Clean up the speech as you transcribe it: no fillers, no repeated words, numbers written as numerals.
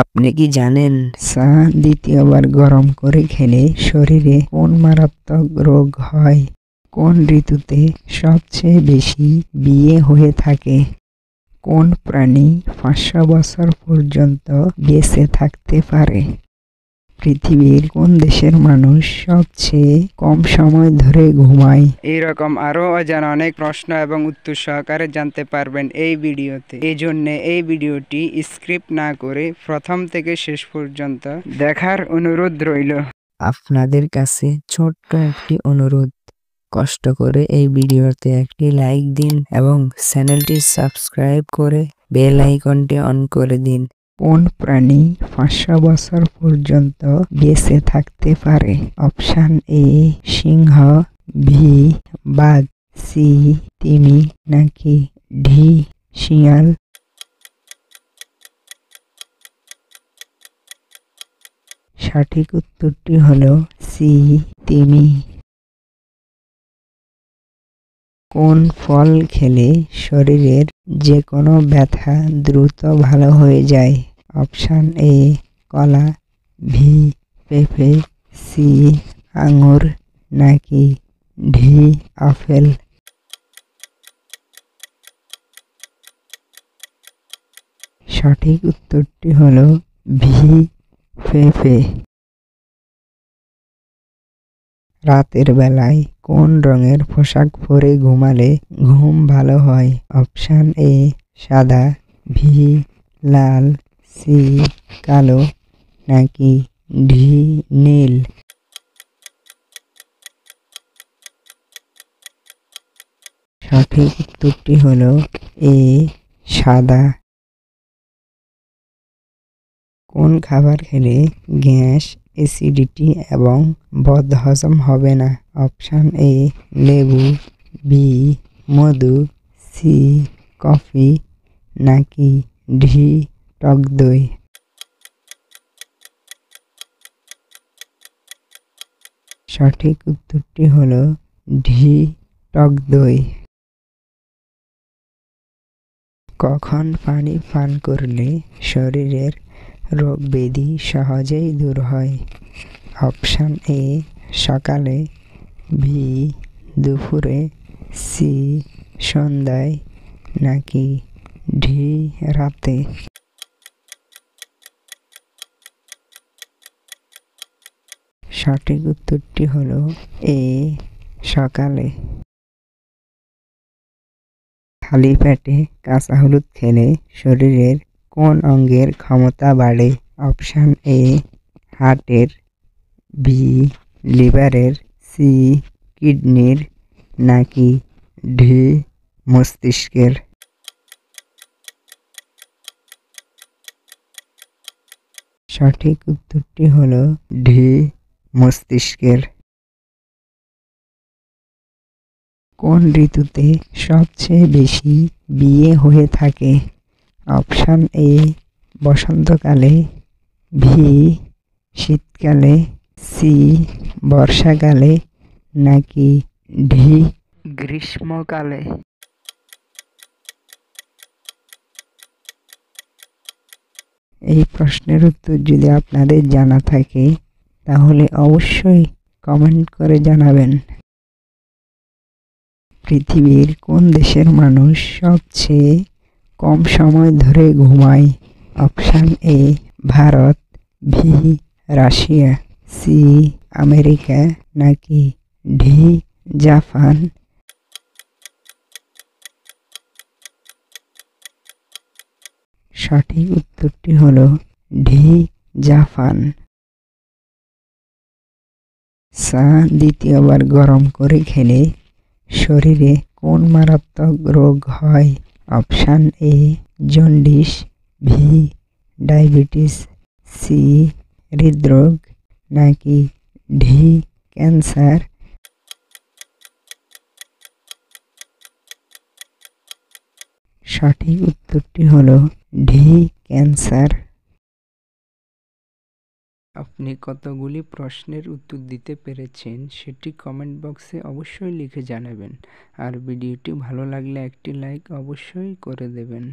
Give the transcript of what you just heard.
আপনি কি জানেন চা দ্বিতীয়বার গরম করে খেলে শরীরে কোন মারাত্মক রোগ হয়? কোন ঋতুতে সবচেয়ে বেশি বিয়ে হয়ে থাকে? কোন প্রাণী 500 বছর পর্যন্ত বেঁচে থাকতে পারে? পৃথিবীর কোন দেশের মানুষ সবচেয়ে কম সময় ধরে ঘুমায়? এইরকম আরো অজানা অনেক প্রশ্ন এবং উত্তর সহকারে জানতে পারবেন এই ভিডিওতে। এই জন্য এই ভিডিওটি স্ক্রিপ্ট না করে প্রথম থেকে শেষ পর্যন্ত দেখার অনুরোধ রইল। আপনাদের কাছে ছোট্ট একটি অনুরোধ, কষ্ট করে এই ভিডিওতে একটি লাইক দিন এবং চ্যানেলটি সাবস্ক্রাইব করে বেল আইকনটি অন করে দিন। কোন প্রাণী 500 বছর পর্যন্ত বেঁচে থাকতে পারে? অপশন এ সিংহ, বি বাঘ, সি তিমি, নাকি ডি শিয়াল? সঠিক উত্তরটি হলো সি তিমি। কোন ফল খেলে শরীরের যে কোনো ব্যথা দ্রুত ভালো হয়ে যায়? অপশন এ কলা, বি পেঁপে, সি আঙুর, নাকি ডি আপেল? সঠিক উত্তরটি হলো ভি পেঁপে। রাতের বেলায় কোন রঙের পোশাক পরে ঘুমালে ঘুম ভালো হয়? অপশন এ সাদা, ভি লাল, সি কালো, নাকি ডি নীল? সঠিক উত্তরটি হলো এ সাদা। কোন খাবার খেলে গ্যাস, অ্যাসিডিটি এবং বদহজম হবে না? অপশন এ লেবু, বি মধু, সি কফি, নাকি ডি টক দই? সঠিক উত্তরটি হলো ডি টক দই। কখন পানি পান করলে শরীরের রোগ ব্যাধি সহজেই দূর হয়? অপশন এ সকালে, বি দুপুরে, সি সন্ধ্যায়, নাকি ডি রাতে? সঠিক উত্তরটি হলো এ সকালে। খালি পেটে কাঁচা হলুদ খেলে শরীরের কোন অঙ্গের ক্ষমতা বাড়ে? অপশন এ হার্টের, বি লিভারের, সি কিডনির, নাকি ডি মস্তিষ্কের? সঠিক উত্তরটি হলো ডি মস্তিষ্কের। কোন ঋতুতে সবচেয়ে বেশি বিয়ে হয়ে থাকে? অপশন এ বসন্তকালে, ভি শীতকালে, সি বর্ষাকালে, নাকি ডি গ্রীষ্মকালে? এই প্রশ্নের উত্তর যদি আপনাদের জানা থাকে তাহলে অবশ্যই কমেন্ট করে জানাবেন। পৃথিবীর কোন দেশের মানুষ সবচেয়ে কম সময় ধরে ঘুমায়? Option A Bharat, B Russia, C America, নাকি ডি জাপান? সঠিক উত্তরটি হলো ডি জাপান। চা দ্বিতীয়বার গরম করে খেলে শরীরে কোন মারাত্মক রোগ হয়? Option A jaundice, B diabetes, C হৃদরোগ, নাকি ডি ক্যান্সার? সঠিক উত্তরটি হলো ডি ক্যান্সার। আপনি কতগুলি প্রশ্নের উত্তর দিতে পেরেছেন সেটি কমেন্ট বক্সে অবশ্যই লিখে জানাবেন। আর ভিডিওটি ভালো লাগলে একটি লাইক অবশ্যই করে দেবেন।